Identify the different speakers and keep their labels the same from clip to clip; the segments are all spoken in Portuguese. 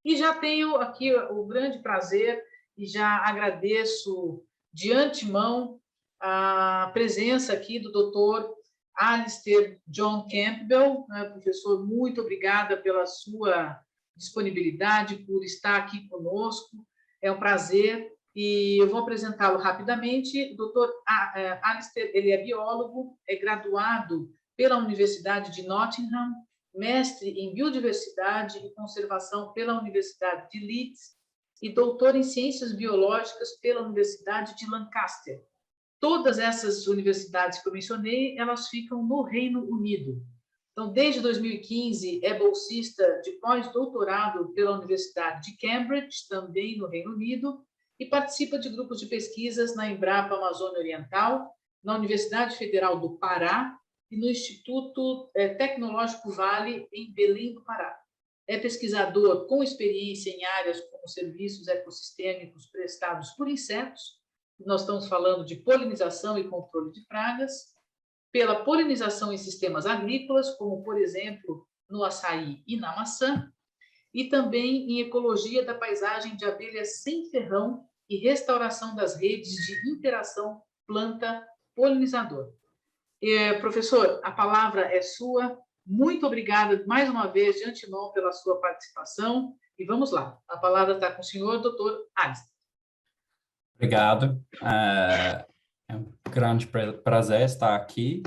Speaker 1: E já tenho aqui o grande prazer e já agradeço de antemão a presença aqui do doutor Alistair John Campbell, né, professor, muito obrigada pela sua disponibilidade, por estar aqui conosco, é um prazer, e eu vou apresentá-lo rapidamente. O doutor Alistair, ele é biólogo, é graduado pela Universidade de Nottingham, mestre em Biodiversidade e Conservação pela Universidade de Leeds e doutor em Ciências Biológicas pela Universidade de Lancaster. Todas essas universidades que eu mencionei, elas ficam no Reino Unido. Então, desde 2015, é bolsista de pós-doutorado pela Universidade de Cambridge, também no Reino Unido, e participa de grupos de pesquisas na Embrapa Amazônia Oriental, na Universidade Federal do Pará e no Instituto Tecnológico Vale, em Belém do Pará. É pesquisador com experiência em áreas como serviços ecossistêmicos prestados por insetos. Nós estamos falando de polinização e controle de pragas, pela polinização em sistemas agrícolas, como, por exemplo, no açaí e na maçã, e também em ecologia da paisagem de abelhas sem ferrão e restauração das redes de interação planta-polinizador. Professor, a palavra é sua. Muito obrigada mais uma vez, de antemão, pela sua participação. E vamos lá, a palavra está com o senhor, doutor Alistair.
Speaker 2: Obrigado. É um grande prazer estar aqui.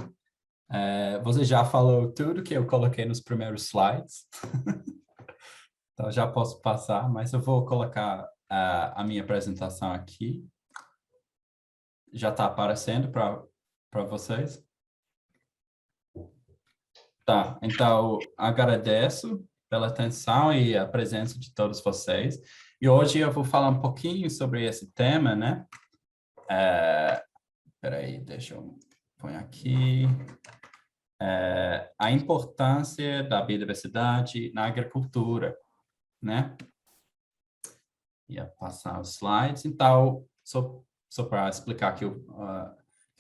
Speaker 2: Você já falou tudo que eu coloquei nos primeiros slides. Então, já posso passar, mas eu vou colocar a minha apresentação aqui. Já está aparecendo para vocês? Tá, então, agradeço pela atenção e a presença de todos vocês. E hoje eu vou falar um pouquinho sobre esse tema, né? Peraí, deixa eu pôr aqui. A importância da biodiversidade na agricultura, né? Ia passar os slides. Então, só para explicar que eu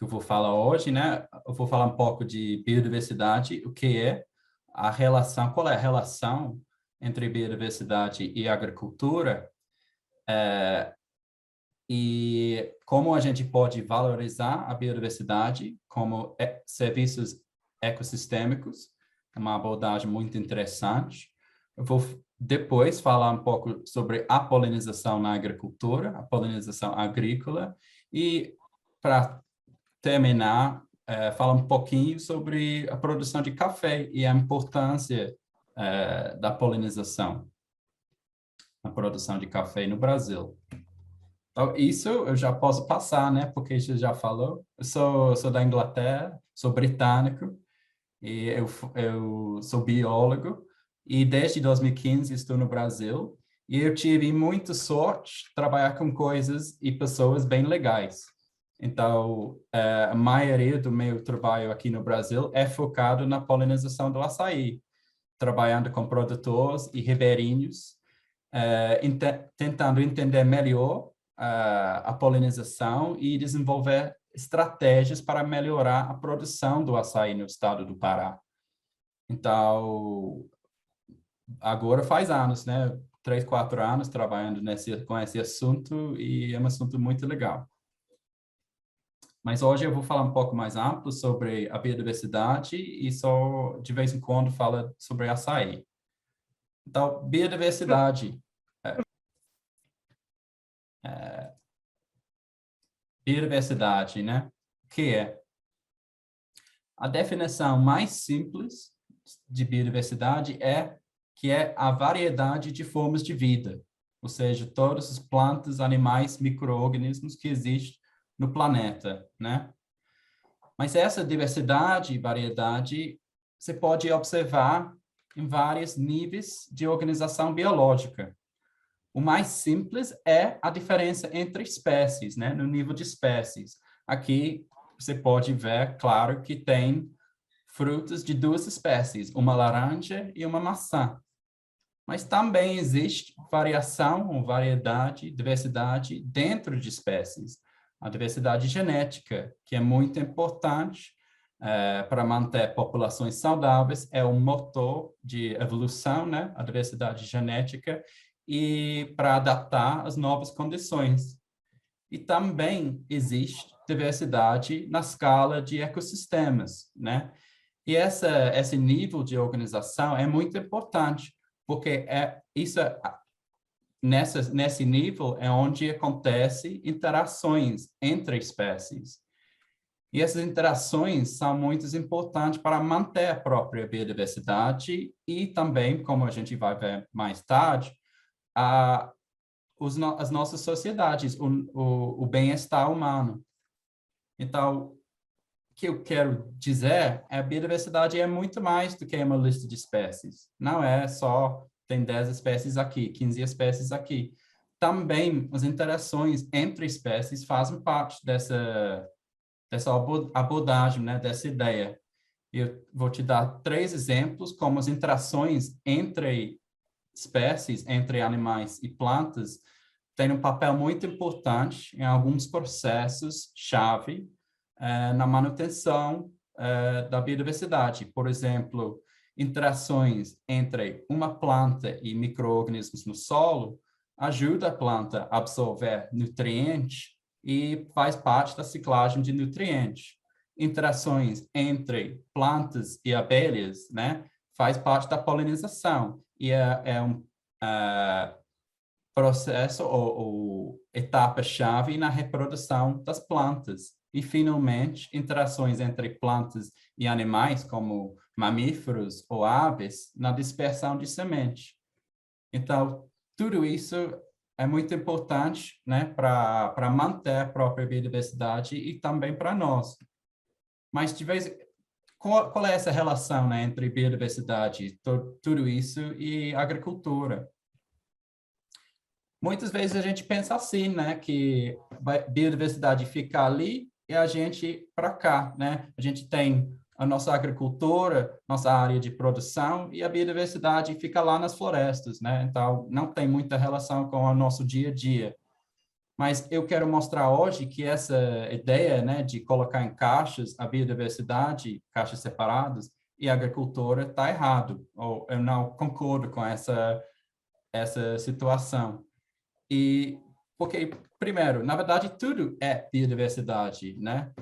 Speaker 2: vou falar hoje, né? Eu vou falar um pouco de biodiversidade, o que é a relação, qual é a relação entre biodiversidade e agricultura, e como a gente pode valorizar a biodiversidade como serviços ecossistêmicos, é uma abordagem muito interessante. Eu vou depois falar um pouco sobre a polinização na agricultura, a polinização agrícola, e para terminar, falar um pouquinho sobre a produção de café e a importância da polinização na produção de café no Brasil. Então, isso eu já posso passar, né? Porque você já falou. Eu sou da Inglaterra, sou britânico, e eu sou biólogo, e desde 2015 estou no Brasil, e eu tive muita sorte de trabalhar com coisas e pessoas bem legais. Então, a maioria do meu trabalho aqui no Brasil é focado na polinização do açaí, trabalhando com produtores e ribeirinhos, tentando entender melhor a polinização e desenvolver estratégias para melhorar a produção do açaí no estado do Pará. Então, agora faz anos, né? 3, 4 anos trabalhando com esse assunto, e é um assunto muito legal. Mas hoje eu vou falar um pouco mais amplo sobre a biodiversidade e só de vez em quando fala sobre açaí. Então, biodiversidade. Biodiversidade, né? O que é? A definição mais simples de biodiversidade é que é a variedade de formas de vida, ou seja, todas as plantas, animais, micro-organismos que existem no planeta, né? Mas essa diversidade e variedade você pode observar em vários níveis de organização biológica. O mais simples é a diferença entre espécies, né? No nível de espécies. Aqui você pode ver, claro, que tem frutas de 2 espécies, uma laranja e uma maçã. Mas também existe variação, variedade, diversidade dentro de espécies. A diversidade genética, que é muito importante para manter populações saudáveis, é o motor de evolução, né? A diversidade genética. e para adaptar às novas condições. E também existe diversidade na escala de ecossistemas, né? E esse nível de organização é muito importante, porque nesse nível é onde acontecem interações entre espécies. E essas interações são muito importantes para manter a própria biodiversidade e também, como a gente vai ver mais tarde, as nossas sociedades, o bem-estar humano. Então, o que eu quero dizer é que a biodiversidade é muito mais do que uma lista de espécies. Não é só tem 10 espécies aqui, 15 espécies aqui. Também as interações entre espécies fazem parte dessa abordagem, né, dessa ideia. Eu vou te dar 3 exemplos como as interações entre espécies, entre animais e plantas, têm um papel muito importante em alguns processos-chave na manutenção da biodiversidade. Por exemplo, interações entre uma planta e micro-organismos no solo ajuda a planta a absorver nutrientes e faz parte da ciclagem de nutrientes. Interações entre plantas e abelhas, né, faz parte da polinização e é um processo ou etapa-chave na reprodução das plantas. E, finalmente, interações entre plantas e animais, como mamíferos ou aves, na dispersão de semente. Então, tudo isso é muito importante, né, para manter a própria biodiversidade e também para nós. Mas, de vez qual é essa relação, né, entre biodiversidade, tudo isso, e agricultura? Muitas vezes a gente pensa assim, né, que a biodiversidade fica ali e a gente para cá, né? A gente tem a nossa agricultura, nossa área de produção e a biodiversidade fica lá nas florestas, né? Então, não tem muita relação com o nosso dia a dia. Mas eu quero mostrar hoje que essa ideia, né, de colocar em caixas a biodiversidade, caixas separadas, e a agricultura está errado, ou eu não concordo com essa situação. E porque, primeiro, na verdade, tudo é biodiversidade, né?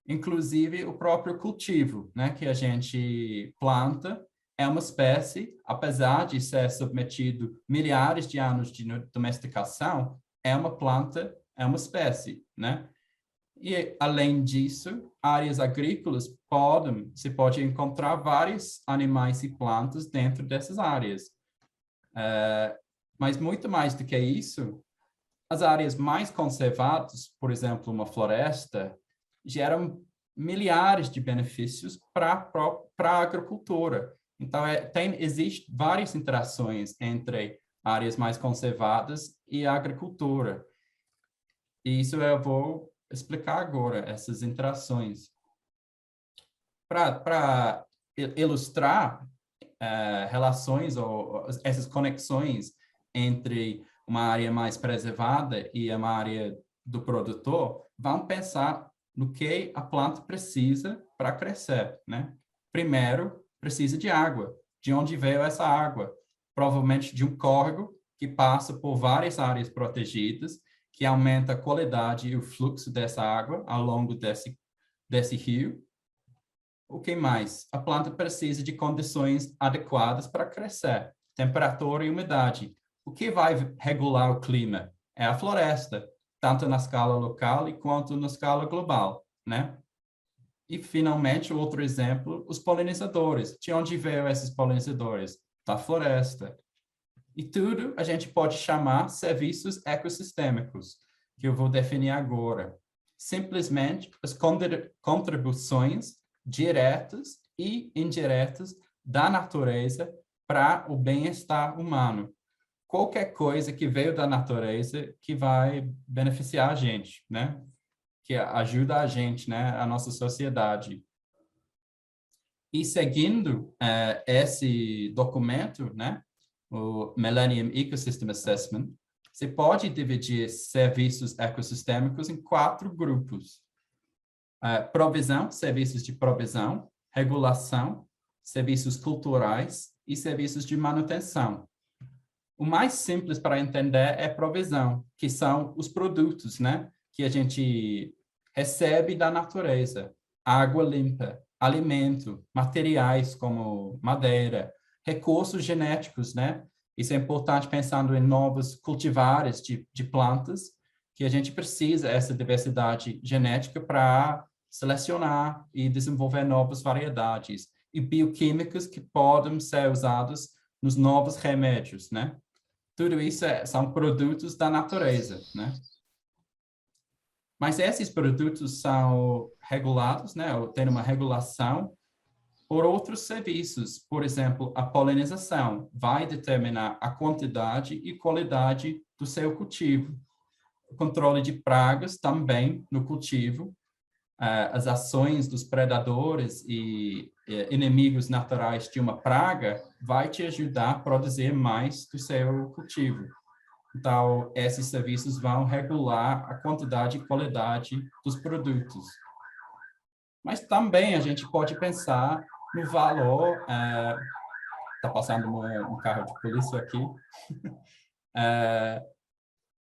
Speaker 2: Inclusive o próprio cultivo, né, que a gente planta, é uma espécie, apesar de ser submetido milhares de anos de domesticação, é uma planta, é uma espécie, né? E, além disso, áreas agrícolas se pode encontrar vários animais e plantas dentro dessas áreas. Mas muito mais do que isso, as áreas mais conservadas, por exemplo, uma floresta, geram milhares de benefícios para a agricultura. Então, existem várias interações entre áreas mais conservadas e a agricultura. E isso eu vou explicar agora, essas interações. Para ilustrar relações ou essas conexões entre uma área mais preservada e uma área do produtor, vamos pensar no que a planta precisa para crescer, né? Primeiro, precisa de água. De onde veio essa água? Provavelmente de um córrego que passa por várias áreas protegidas, que aumenta a qualidade e o fluxo dessa água ao longo desse rio. O que mais? A planta precisa de condições adequadas para crescer, temperatura e umidade. O que vai regular o clima? É a floresta, tanto na escala local quanto na escala global, né? E, finalmente, outro exemplo, os polinizadores. De onde veio esses polinizadores? Da floresta. E tudo a gente pode chamar serviços ecossistêmicos, que eu vou definir agora. Simplesmente as contribuições diretas e indiretas da natureza para o bem-estar humano. Qualquer coisa que veio da natureza que vai beneficiar a gente, né? Que ajuda a gente, né? A nossa sociedade. E seguindo esse documento, né? O Millennium Ecosystem Assessment, você pode dividir serviços ecossistêmicos em 4 grupos. Provisão, serviços de provisão, regulação, serviços culturais e serviços de manutenção. O mais simples para entender é provisão, que são os produtos, né, que a gente recebe da natureza. Água limpa, alimento, materiais como madeira, recursos genéticos, né? Isso é importante pensando em novos cultivares de plantas, que a gente precisa essa diversidade genética para selecionar e desenvolver novas variedades. E bioquímicos que podem ser usados nos novos remédios, né? Tudo isso são produtos da natureza, né? Mas esses produtos são regulados, né? Ou têm uma regulação por outros serviços. Por exemplo, a polinização vai determinar a quantidade e qualidade do seu cultivo. O controle de pragas também no cultivo. As ações dos predadores e inimigos naturais de uma praga vai te ajudar a produzir mais do seu cultivo. Então, esses serviços vão regular a quantidade e qualidade dos produtos. Mas também a gente pode pensar no valor. Está passando um carro de polícia aqui.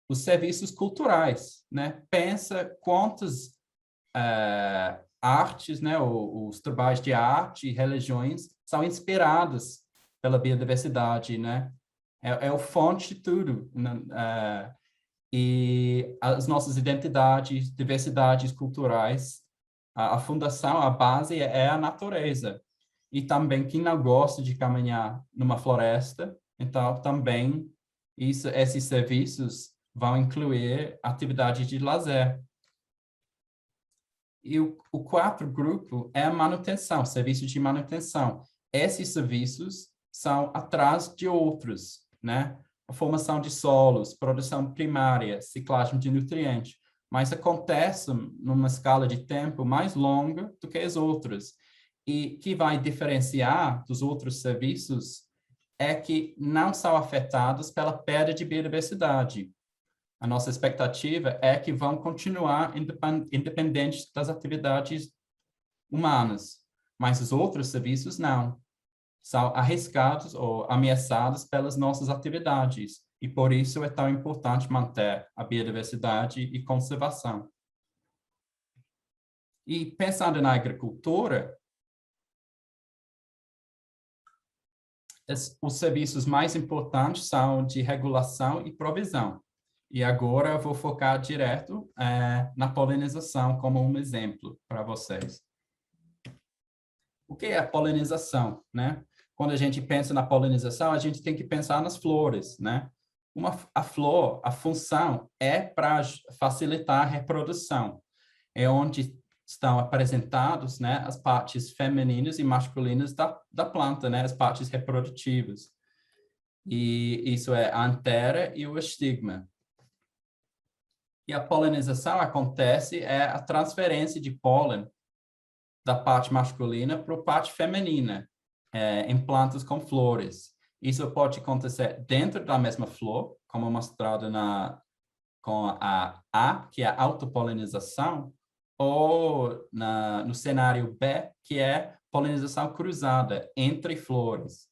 Speaker 2: Os serviços culturais, né? Pensa quantas artes, né? Os trabalhos de arte e religiões são inspirados pela biodiversidade, né? É o fonte de tudo, né? E as nossas identidades, diversidades culturais, a fundação, a base é a natureza. E também quem não gosta de caminhar numa floresta, então também esses serviços vão incluir atividades de lazer. E o quarto grupo é a manutenção, serviços de manutenção. Esses serviços são atrás de outros, né? A formação de solos, produção primária, ciclagem de nutrientes, mas acontece numa escala de tempo mais longa do que as outras. E que vai diferenciar dos outros serviços é que não são afetados pela perda de biodiversidade. A nossa expectativa é que vão continuar independentes das atividades humanas, mas os outros serviços não. São arriscados ou ameaçados pelas nossas atividades, e por isso é tão importante manter a biodiversidade e conservação. E pensando na agricultura, os serviços mais importantes são de regulação e provisão. E agora eu vou focar direto na polinização como um exemplo para vocês. O que é a polinização, né? Quando a gente pensa na polinização, a gente tem que pensar nas flores, né? A flor, a função é para facilitar a reprodução. É onde estão apresentados, né, as partes femininas e masculinas da planta, né, as partes reprodutivas. E isso é a antera e o estigma. E a polinização acontece a transferência de pólen da parte masculina para a parte feminina, em plantas com flores. Isso pode acontecer dentro da mesma flor, como mostrado com a A, que é a autopolinização, ou no cenário B, que é polinização cruzada entre flores.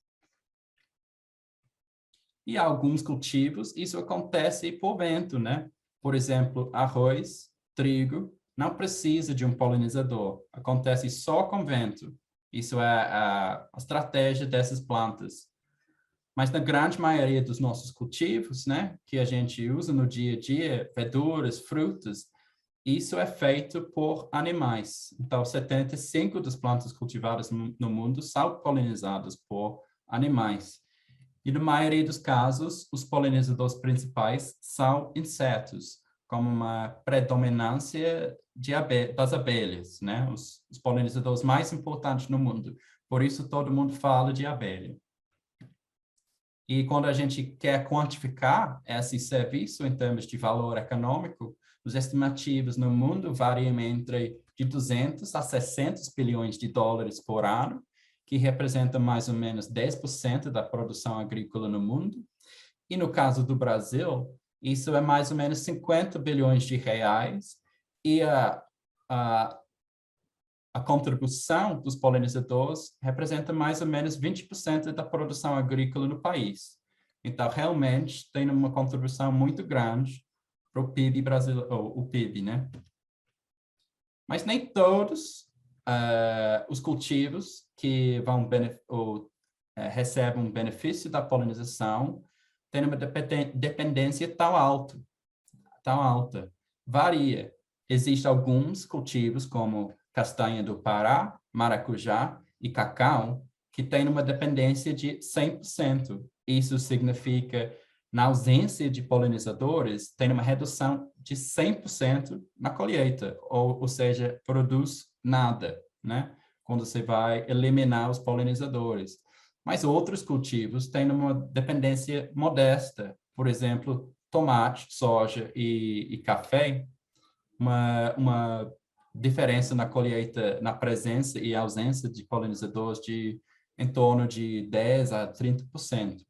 Speaker 2: E alguns cultivos, isso acontece por vento, né? Por exemplo, arroz, trigo, não precisa de um polinizador, acontece só com vento. Isso é a estratégia dessas plantas. Mas na grande maioria dos nossos cultivos, né, que a gente usa no dia a dia, verduras, frutas, isso é feito por animais. Então, 75% das plantas cultivadas no mundo são polinizadas por animais. E na maioria dos casos, os polinizadores principais são insetos, como uma predominância das abelhas, né? Os polinizadores mais importantes no mundo. Por isso, todo mundo fala de abelha. E quando a gente quer quantificar esse serviço em termos de valor econômico, os estimativos no mundo variam entre de 200 a 600 bilhões de dólares por ano, que representa mais ou menos 10% da produção agrícola no mundo. E no caso do Brasil, isso é mais ou menos 50 bilhões de reais, e a contribuição dos polinizadores representa mais ou menos 20% da produção agrícola no país. Então, realmente, tem uma contribuição muito grande para o PIB brasileiro, ou o PIB, né? Mas nem todos os cultivos que vão recebem um benefício da polinização têm uma dependência tão alta. Varia. Existem alguns cultivos, como castanha do Pará, maracujá e cacau, que têm uma dependência de 100%. Isso significa, na ausência de polinizadores, tem uma redução de 100% na colheita, ou seja, produz nada, né? Quando você vai eliminar os polinizadores. Mas outros cultivos têm uma dependência modesta. Por exemplo, tomate, soja e café, uma diferença na colheita, na presença e ausência de polinizadores de em torno de 10 a 30%.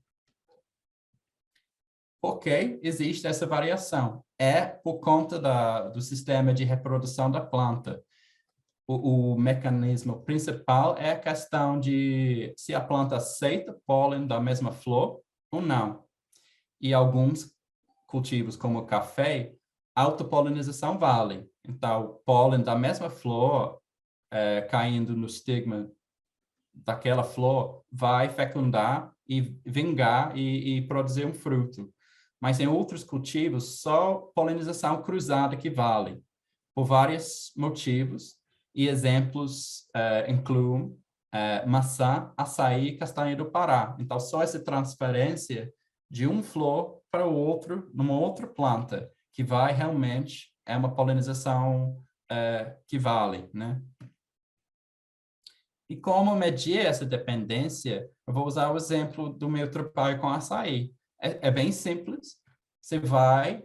Speaker 2: Por que existe essa variação? É por conta do sistema de reprodução da planta. O mecanismo principal é a questão de se a planta aceita pólen da mesma flor ou não. E alguns cultivos, como o café, a autopolinização vale. Então, o pólen da mesma flor caindo no estigma daquela flor vai fecundar e vingar e produzir um fruto. Mas em outros cultivos, só polinização cruzada que vale, por vários motivos, e exemplos incluem maçã, açaí e castanha do Pará. Então, só essa transferência de um flor para o outro, numa outra planta, que vai realmente, é uma polinização que vale, né? E como medir essa dependência, eu vou usar o exemplo do meu trabalho com açaí. É bem simples. Você vai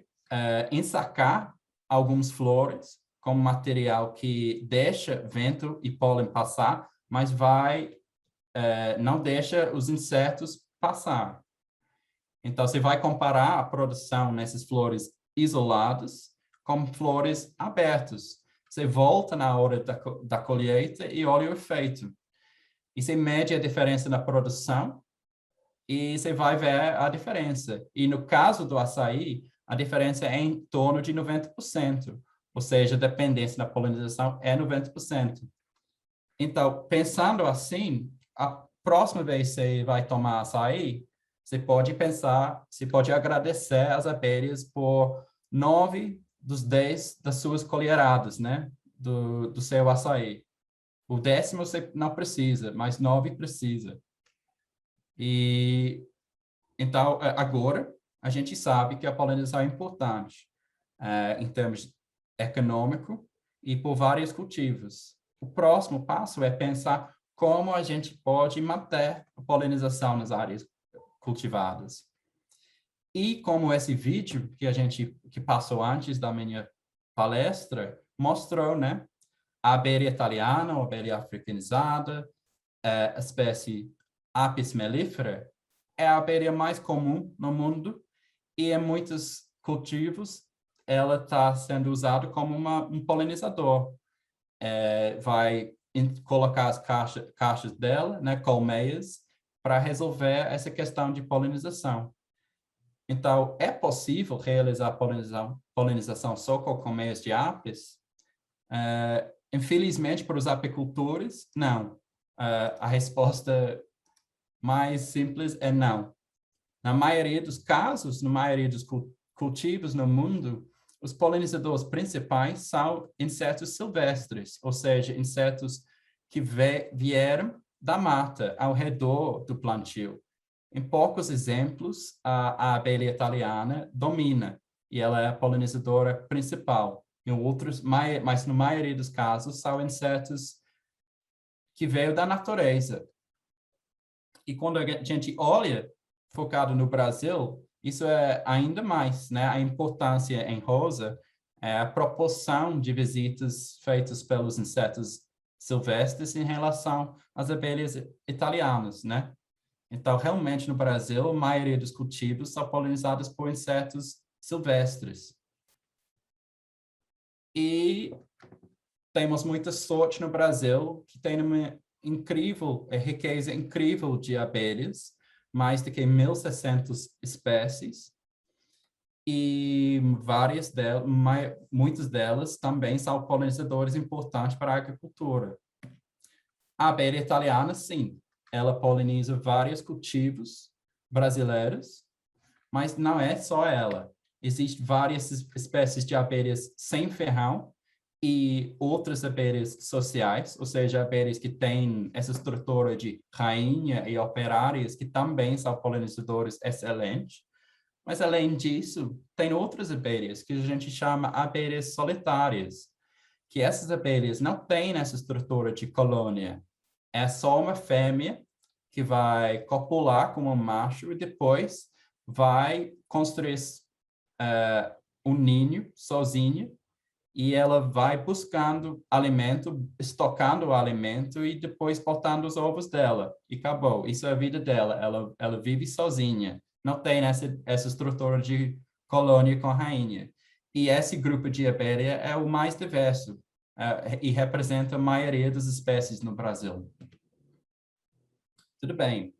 Speaker 2: ensacar algumas flores como material que deixa vento e pólen passar, mas não deixa os insetos passar. Então, você vai comparar a produção nessas flores isoladas com flores abertas. Você volta na hora da colheita e olha o efeito. E você mede a diferença na produção e você vai ver a diferença. E no caso do açaí, a diferença é em torno de 90%. Ou seja, a dependência na polinização é 90%. Então, pensando assim, a próxima vez que você vai tomar açaí, você pode agradecer às abelhas por 9 dos 10 das suas colheradas, né? Do seu açaí. O 10º você não precisa, mas 9 precisa. E então, agora, a gente sabe que a polinização é importante em termos econômico e por vários cultivos. O próximo passo é pensar como a gente pode manter a polinização nas áreas cultivadas. E como esse vídeo que passou antes da minha palestra mostrou, né? A abelha italiana, a abelha africanizada, a espécie Apis mellifera, é a abelha mais comum no mundo e em muitos cultivos ela está sendo usada como um polinizador. Vai colocar as caixas dela, né, colmeias, para resolver essa questão de polinização. Então, é possível realizar polinização só com colmeias de apis? Infelizmente, para os apicultores, não. A resposta mais simples é não. Na maioria dos casos, na maioria dos cultivos no mundo, os polinizadores principais são insetos silvestres, ou seja, insetos que vieram da mata ao redor do plantio. Em poucos exemplos, a abelha italiana domina e ela é a polinizadora principal. Em outros, mas na maioria dos casos, são insetos que veio da natureza. E quando a gente olha, focado no Brasil, isso é ainda mais, né? A importância em rosa é a proporção de visitas feitas pelos insetos silvestres em relação às abelhas italianas, né? Então, realmente, no Brasil, a maioria dos cultivos são polinizados por insetos silvestres. E temos muita sorte no Brasil, que tem uma riqueza incrível de abelhas, mais do que 1.600 espécies, e muitas delas também são polinizadores importantes para a agricultura. A abelha italiana, sim, ela poliniza vários cultivos brasileiros, mas não é só ela. Existem várias espécies de abelhas sem ferrão e outras abelhas sociais, ou seja, abelhas que têm essa estrutura de rainha e operárias, que também são polinizadores excelentes. Mas, além disso, tem outras abelhas que a gente chama abelhas solitárias, que essas abelhas não têm essa estrutura de colônia. É só uma fêmea que vai copular com um macho e depois vai construir um ninho sozinha, e ela vai buscando alimento, estocando o alimento e depois botando os ovos dela. E acabou. Isso é a vida dela. Ela vive sozinha. Não tem essa estrutura de colônia com rainha. E esse grupo de abelha é o mais diverso e representa a maioria das espécies no Brasil. Tudo bem.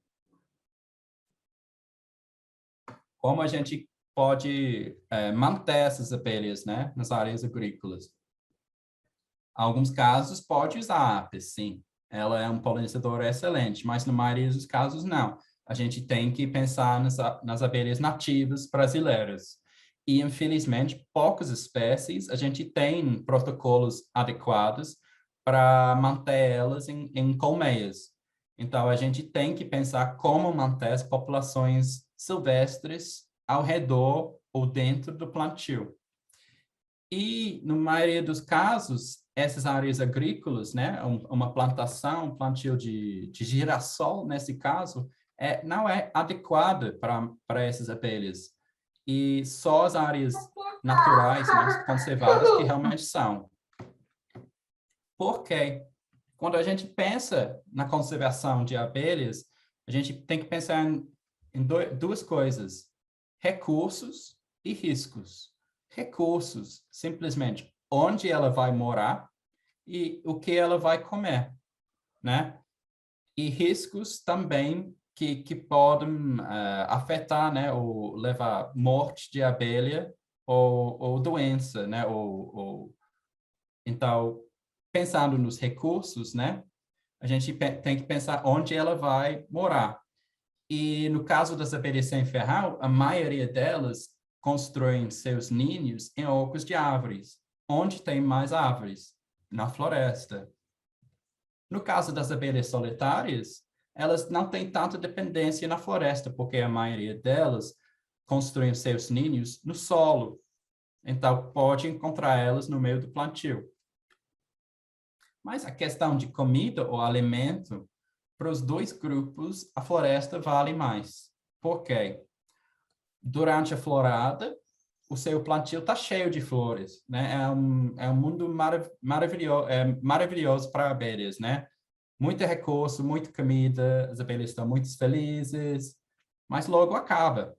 Speaker 2: Como a gente pode manter essas abelhas, né, nas áreas agrícolas? Em alguns casos, pode usar apis, sim. Ela é um polinizador excelente, mas na maioria dos casos, não. A gente tem que pensar nas abelhas nativas brasileiras. E, infelizmente, poucas espécies, a gente tem protocolos adequados para manter elas em colmeias. Então, a gente tem que pensar como manter as populações silvestres ao redor ou dentro do plantio. E, na maioria dos casos, essas áreas agrícolas, né, uma plantação, um plantio de girassol, nesse caso, não é adequada para essas abelhas. E só as áreas naturais, né, conservadas, que realmente são. Por quê? Quando a gente pensa na conservação de abelhas, a gente tem que pensar em duas coisas: recursos e riscos. Recursos, simplesmente onde ela vai morar e o que ela vai comer, né? E riscos também que podem afetar, né, ou levar morte de abelha ou doença, né? Então, pensando nos recursos, né, a gente tem que pensar onde ela vai morar. E no caso das abelhas sem ferrão, a maioria delas constroem seus ninhos em ocos de árvores, onde tem mais árvores, na floresta. No caso das abelhas solitárias, elas não têm tanta dependência na floresta, porque a maioria delas constroem seus ninhos no solo. Então, pode encontrar elas no meio do plantio. Mas a questão de comida ou alimento, para os dois grupos, a floresta vale mais. Por quê? Durante a florada, o seu plantio está cheio de flores, né? É um mundo maravilhoso para abelhas, né? Muito recurso, muita comida, as abelhas estão muito felizes, mas logo acaba.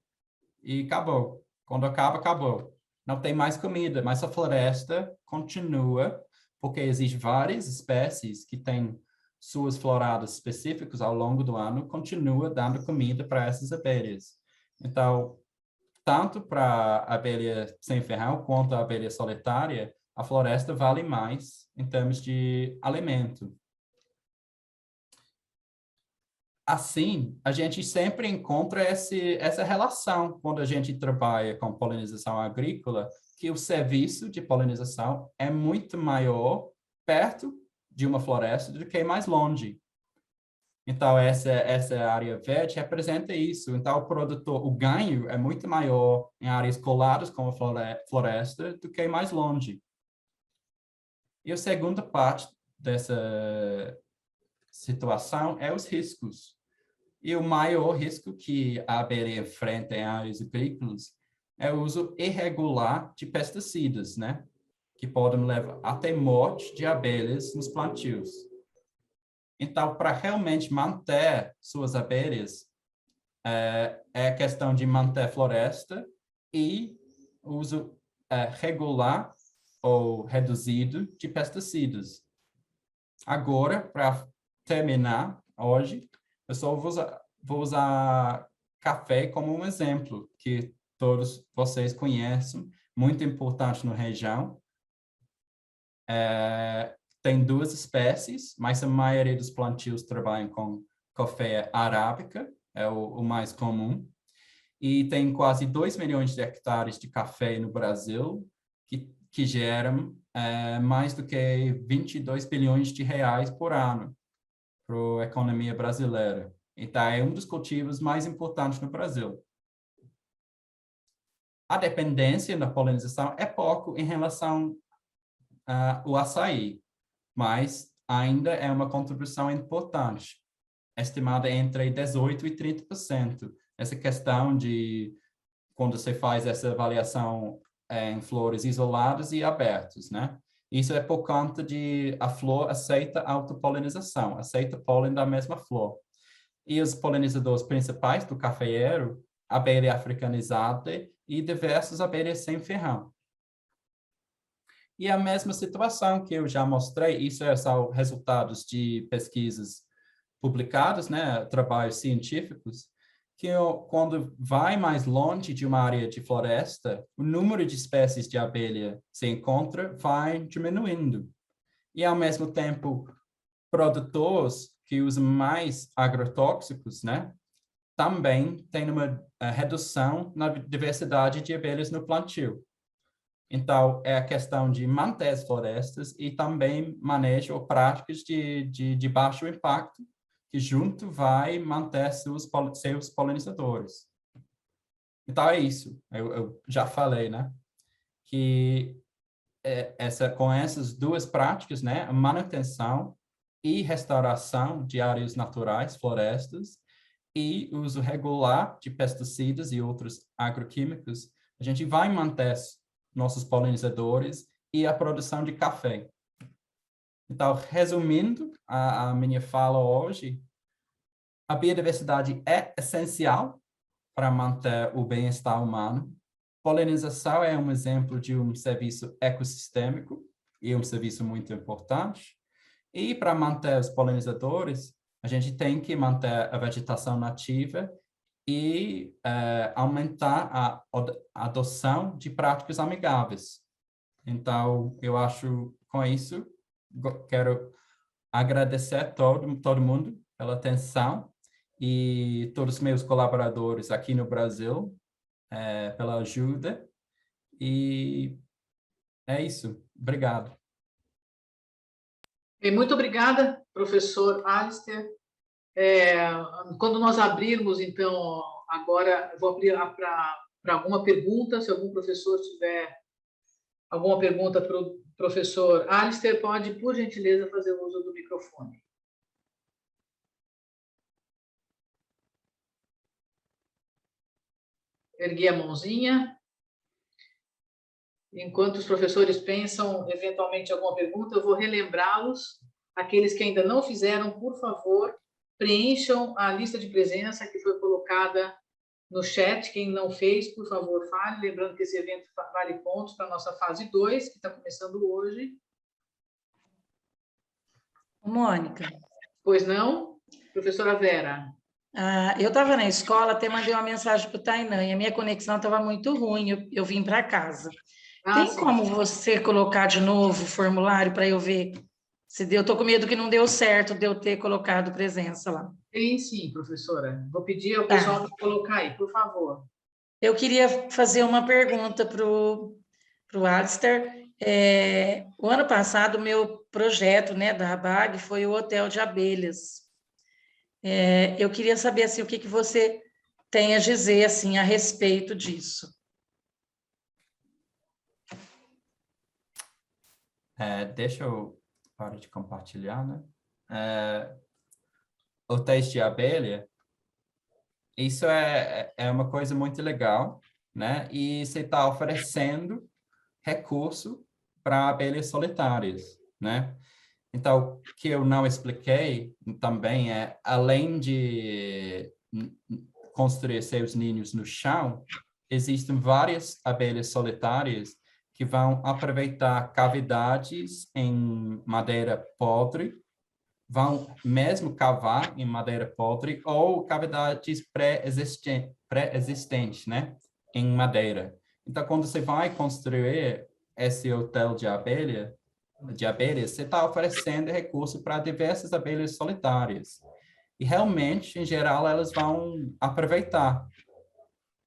Speaker 2: E acabou. Quando acaba, acabou. Não tem mais comida, mas a floresta continua, porque existem várias espécies que têm suas floradas específicas ao longo do ano, continua dando comida para essas abelhas. Então, tanto para a abelha sem ferrão quanto a abelha solitária, a floresta vale mais em termos de alimento. Assim, a gente sempre encontra essa relação quando a gente trabalha com polinização agrícola, que o serviço de polinização é muito maior perto de uma floresta do que mais longe. Então, essa área verde representa isso. Então, o ganho é muito maior em áreas coladas com a floresta do que mais longe. E a segunda parte dessa situação é os riscos. E o maior risco que a abelha enfrenta em áreas agrícolas é o uso irregular de pesticidas, né? Que podem levar até morte de abelhas nos plantios. Então, para realmente manter suas abelhas, é questão de manter floresta e uso regular ou reduzido de pesticidas. Agora, para terminar hoje, eu só vou vou usar café como um exemplo, que todos vocês conhecem, muito importante na região. Tem duas espécies, mas a maioria dos plantios trabalham com café arábica, é o mais comum. E tem quase 2 milhões de hectares de café no Brasil, que geram mais do que 22 bilhões de reais por ano para a economia brasileira. Então, é um dos cultivos mais importantes no Brasil. A dependência na polinização é pouco em relação ao açaí, mas ainda é uma contribuição importante, estimada entre 18% e 30%. Essa questão de quando você faz essa avaliação em flores isoladas e abertas, né? Isso é por conta de a flor aceita autopolinização, aceita pólen da mesma flor. E os polinizadores principais do cafeeiro, abelha africanizada e diversas abelhas sem ferrão. E a mesma situação que eu já mostrei, isso são resultados de pesquisas publicadas, né, trabalhos científicos, que quando vai mais longe de uma área de floresta, o número de espécies de abelha se encontra vai diminuindo. E, ao mesmo tempo, produtores que usam mais agrotóxicos, né, também têm uma redução na diversidade de abelhas no plantio. Então, é a questão de manter as florestas e também manejo práticas de baixo impacto, que junto vai manter seus polinizadores. Então, é isso. Eu já falei, né? Que com essas duas práticas, né? A manutenção e restauração de áreas naturais, florestas, e uso regular de pesticidas e outros agroquímicos, a gente vai manter nossos polinizadores e a produção de café. Então, resumindo a minha fala hoje, a biodiversidade é essencial para manter o bem-estar humano. Polinização é um exemplo de um serviço ecossistêmico e um serviço muito importante. E para manter os polinizadores, a gente tem que manter a vegetação nativa e aumentar a adoção de práticas amigáveis. Então, eu acho, com isso, quero agradecer a todo mundo pela atenção e todos os meus colaboradores aqui no Brasil pela ajuda. E é isso. Obrigado.
Speaker 1: Muito obrigada, professor Alister. Quando nós abrirmos, então, agora, eu vou abrir para alguma pergunta, se algum professor tiver alguma pergunta para o professor Alister, pode, por gentileza, fazer o uso do microfone. Ergui a mãozinha. Enquanto os professores pensam, eventualmente, alguma pergunta, eu vou relembrá-los. Aqueles que ainda não fizeram, por favor, preencham a lista de presença que foi colocada no chat. Quem não fez, por favor, fale. Lembrando que esse evento vale pontos para a nossa fase 2, que está começando hoje.
Speaker 3: Mônica.
Speaker 1: Pois não? Professora Vera.
Speaker 3: Eu estava na escola, até mandei uma mensagem para o Tainan, e a minha conexão estava muito ruim, eu vim para casa. Tem
Speaker 1: sim.
Speaker 3: como você colocar de novo o formulário para eu ver se deu? Estou com medo que não deu certo de eu ter colocado presença lá.
Speaker 1: Tem sim, professora. Vou pedir ao pessoal para colocar aí, por favor.
Speaker 3: Eu queria fazer uma pergunta para o Alister. O ano passado, o meu projeto, né, da ABAG foi o Hotel de Abelhas. Eu queria saber assim, o que você tem a dizer assim, a respeito disso.
Speaker 2: Deixa eu parar de compartilhar, né? Hotéis de abelha, isso é uma coisa muito legal, né? E você está oferecendo recurso para abelhas solitárias, né? Então, o que eu não expliquei também além de construir seus ninhos no chão, existem várias abelhas solitárias que vão aproveitar cavidades em madeira podre vão mesmo cavar em madeira podre ou cavidades pré-existentes, né, em madeira. Então, quando você vai construir esse hotel de abelhas, você está oferecendo recurso para diversas abelhas solitárias. E realmente, em geral, elas vão aproveitar,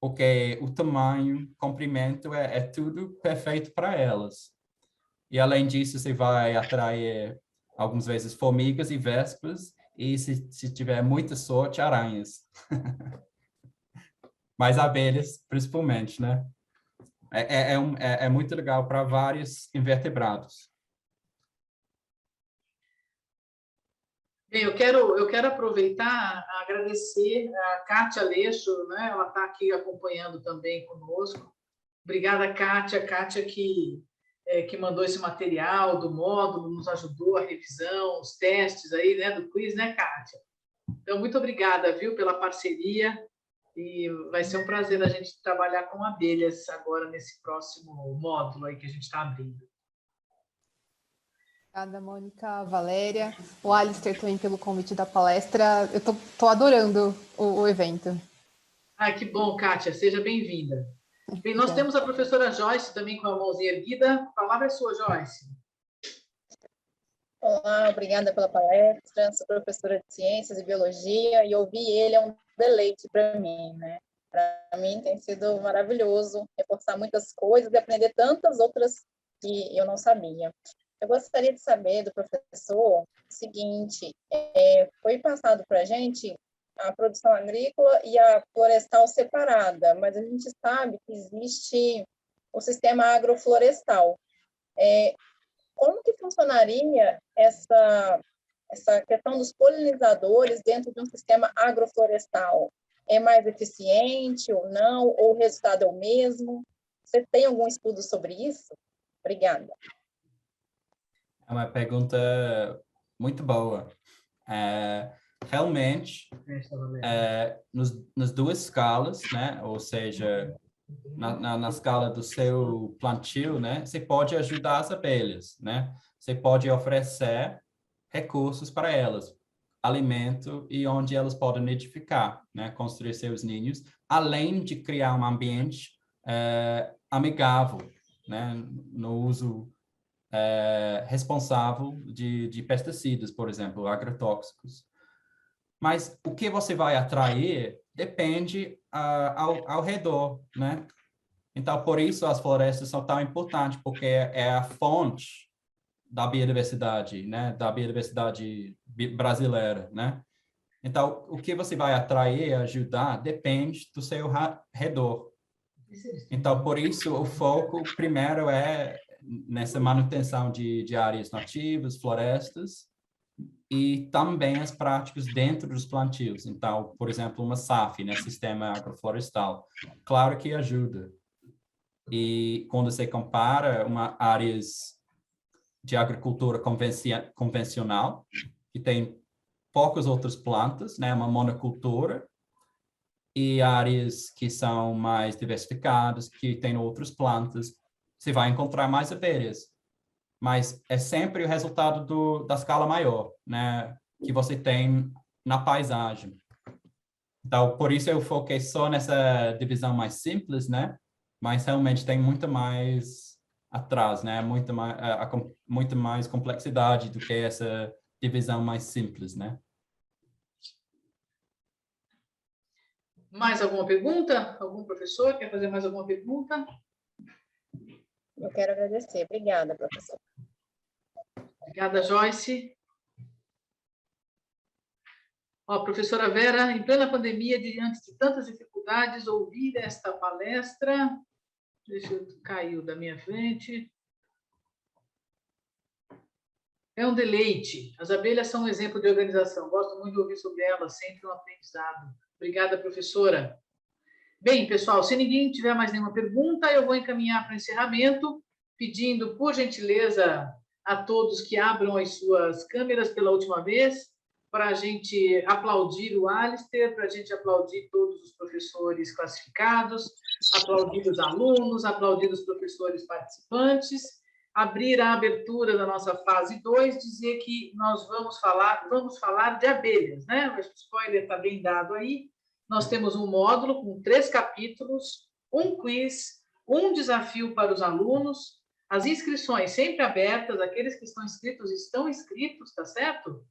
Speaker 2: porque o tamanho, comprimento é tudo perfeito para elas. E além disso, você vai atrair algumas vezes formigas e vespas e se tiver muita sorte, aranhas. Mas abelhas, principalmente, né? É muito legal para vários invertebrados.
Speaker 1: Bem, eu quero aproveitar, agradecer a Kátia Aleixo, né? Ela está aqui acompanhando também conosco. Obrigada, Kátia. Kátia que mandou esse material do módulo, nos ajudou a revisão, os testes aí, né, do quiz, né, Kátia? Então, muito obrigada, viu, pela parceria. E vai ser um prazer a gente trabalhar com abelhas agora nesse próximo módulo aí que a gente está abrindo.
Speaker 4: Obrigada, Mônica, Valéria, o Alistair também pelo convite da palestra. Eu tô adorando o evento.
Speaker 1: Ai, que bom, Kátia, seja bem-vinda. Bem, nós temos a professora Joyce também com a mãozinha erguida. A palavra é sua, Joyce.
Speaker 5: Olá, obrigada pela palestra. Sou professora de Ciências e Biologia e ouvir ele é um deleite para mim, né? Para mim tem sido maravilhoso reforçar muitas coisas e aprender tantas outras que eu não sabia. Eu gostaria de saber do professor o seguinte, foi passado para a gente a produção agrícola e a florestal separada, mas a gente sabe que existe o sistema agroflorestal. Como que funcionaria essa questão dos polinizadores dentro de um sistema agroflorestal? É mais eficiente ou não? Ou o resultado é o mesmo? Você tem algum estudo sobre isso? Obrigada.
Speaker 2: É uma pergunta muito boa. Realmente, nas duas escalas, né? Ou seja, na escala do seu plantio, né? Você pode ajudar as abelhas, né? Você pode oferecer recursos para elas, alimento e onde elas podem nidificar, né? Construir seus ninhos, além de criar um ambiente amigável, né? No uso responsável de pesticidas, por exemplo, agrotóxicos. Mas o que você vai atrair depende ao redor, né? Então, por isso as florestas são tão importantes, porque é a fonte da biodiversidade, né? Da biodiversidade brasileira, né? Então, o que você vai atrair e ajudar depende do seu redor. Então, por isso, o foco primeiro é nessa manutenção de áreas nativas, florestas, e também as práticas dentro dos plantios. Então, por exemplo, uma SAF, né, Sistema Agroflorestal, claro que ajuda. E quando você compara áreas de agricultura convencional, que tem poucas outras plantas, né, uma monocultura, e áreas que são mais diversificadas, que têm outras plantas, você vai encontrar mais abelhas. Mas é sempre o resultado da escala maior, né, que você tem na paisagem. Então, por isso eu foquei só nessa divisão mais simples, né, mas realmente tem muito mais atrás, né, muito mais complexidade do que essa divisão mais simples, né.
Speaker 1: Mais alguma pergunta? Algum professor quer fazer mais alguma pergunta?
Speaker 5: Eu quero agradecer. Obrigada, professor.
Speaker 1: Obrigada, Joyce. Professora Vera, em plena pandemia, diante de tantas dificuldades, ouvir esta palestra. Deixa eu cair da minha frente. É um deleite. As abelhas são um exemplo de organização. Gosto muito de ouvir sobre elas, sempre um aprendizado. Obrigada, professora. Bem, pessoal, se ninguém tiver mais nenhuma pergunta, eu vou encaminhar para o encerramento, pedindo, por gentileza, a todos que abram as suas câmeras pela última vez, para a gente aplaudir o Alistair, para a gente aplaudir todos os professores classificados, aplaudir os alunos, aplaudir os professores participantes, abrir a abertura da nossa fase 2, dizer que nós vamos falar de abelhas, né? O spoiler está bem dado aí. Nós temos um módulo com 3 capítulos, um quiz, um desafio para os alunos, as inscrições sempre abertas, aqueles que estão inscritos, tá certo?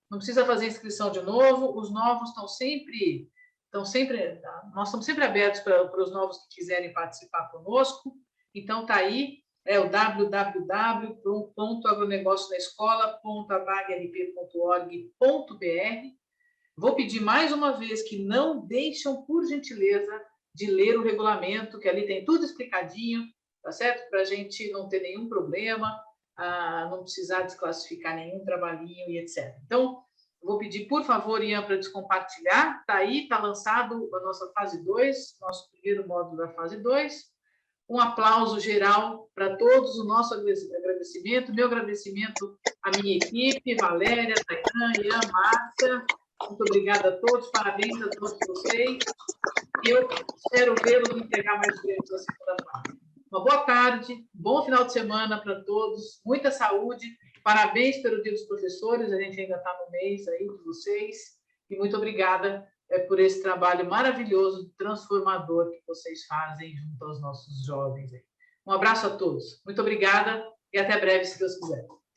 Speaker 1: Não precisa fazer inscrição de novo, os novos nós estamos sempre abertos para os novos que quiserem participar conosco. Então, está aí, o www.agronegócionaescola.abagrp.org.br. Vou pedir mais uma vez que não deixem, por gentileza, de ler o regulamento, que ali tem tudo explicadinho, tá certo? Para a gente não ter nenhum problema, não precisar desclassificar nenhum trabalhinho e etc. Então, vou pedir, por favor, Ian, para descompartilhar. Está aí, está lançado a nossa fase 2, nosso primeiro módulo da fase 2. Um aplauso geral para todos, o nosso agradecimento, meu agradecimento à minha equipe, Valéria, Tainá, Ian, Márcia. Muito obrigada a todos, parabéns a todos vocês. Eu espero vê-los entregar mais breve na segunda fase. Uma boa tarde, bom final de semana para todos, muita saúde, parabéns pelo Dia dos Professores, a gente ainda está no mês aí de vocês, e muito obrigada por esse trabalho maravilhoso, transformador que vocês fazem junto aos nossos jovens. Um abraço a todos, muito obrigada e até breve, se Deus quiser.